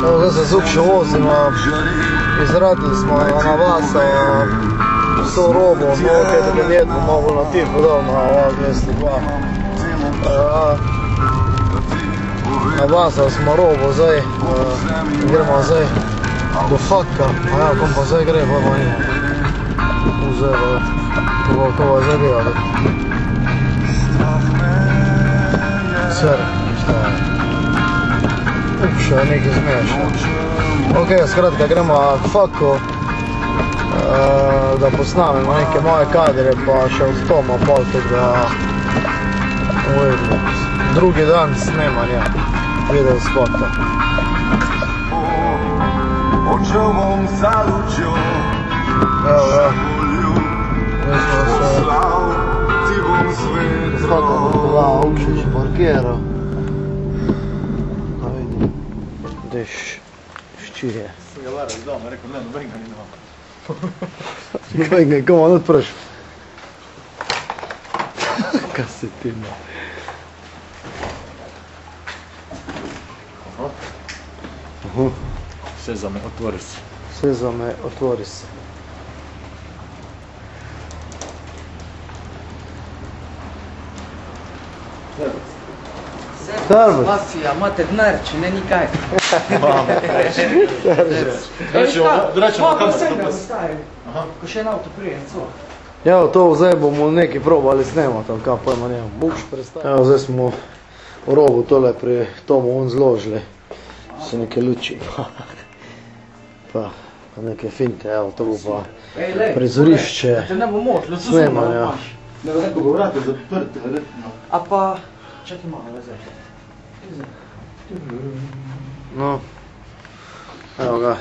Zdaj se zvuk še vozimo, izradili smo na vas vso robo, kaj da bi jedno mogo na ti podobno, glesti dva. Na vas smo robo zdaj, gremo zdaj do fakka, a ja, kom pa zdaj gre, pa nima. Zdaj, to bo zdaj delali. Sver, šta je? Še nekaj zmešno. Ok, skratka, gremo k fakku, da posnamemo neke moje kadre, pa še od Toma pol tega uvedno. Drugi dan snemanja video spota. Evo ga. Mi smo se s fakom dva Ukšič parkiral. A vidim, gdje ščirje. Sam ga vara iz doma, rekao ne, nobenga ni doma. Nobenga, kom on odpraš? Kaj se ti ima? Sezame, otvori se. Sezame, otvori se. Servus. Mafija, imate denar, če ne nikaj. Dračemo kam se ga postavili, ko še en avto prije, co? Evo, to zdaj bomo neki probali snemati, ali kaj pojma nemam. Bukš predstaviti. Evo, zdaj smo v robu tole pri Tomu on zložili. Se neke luči. Pa neke finte, evo, to bo pa prizorišče snemanja. Ne bo nekoga vrate zaprte, verjetno. A pa, čakaj malo, zdaj. No, evo ga,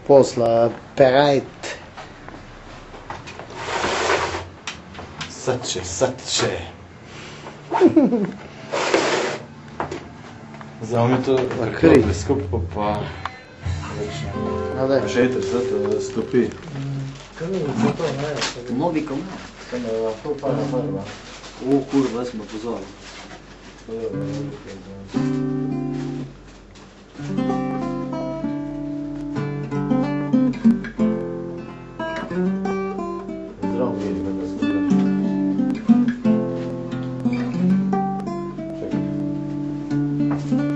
posla perajt. Sače. Zdaj mi to vrkali skup, pa začne. Še eter, zato stopi. Novi komad. To pa na prva. O, kurva, smo pozvali. Zdravo vidi, da smo ga. Čekaj.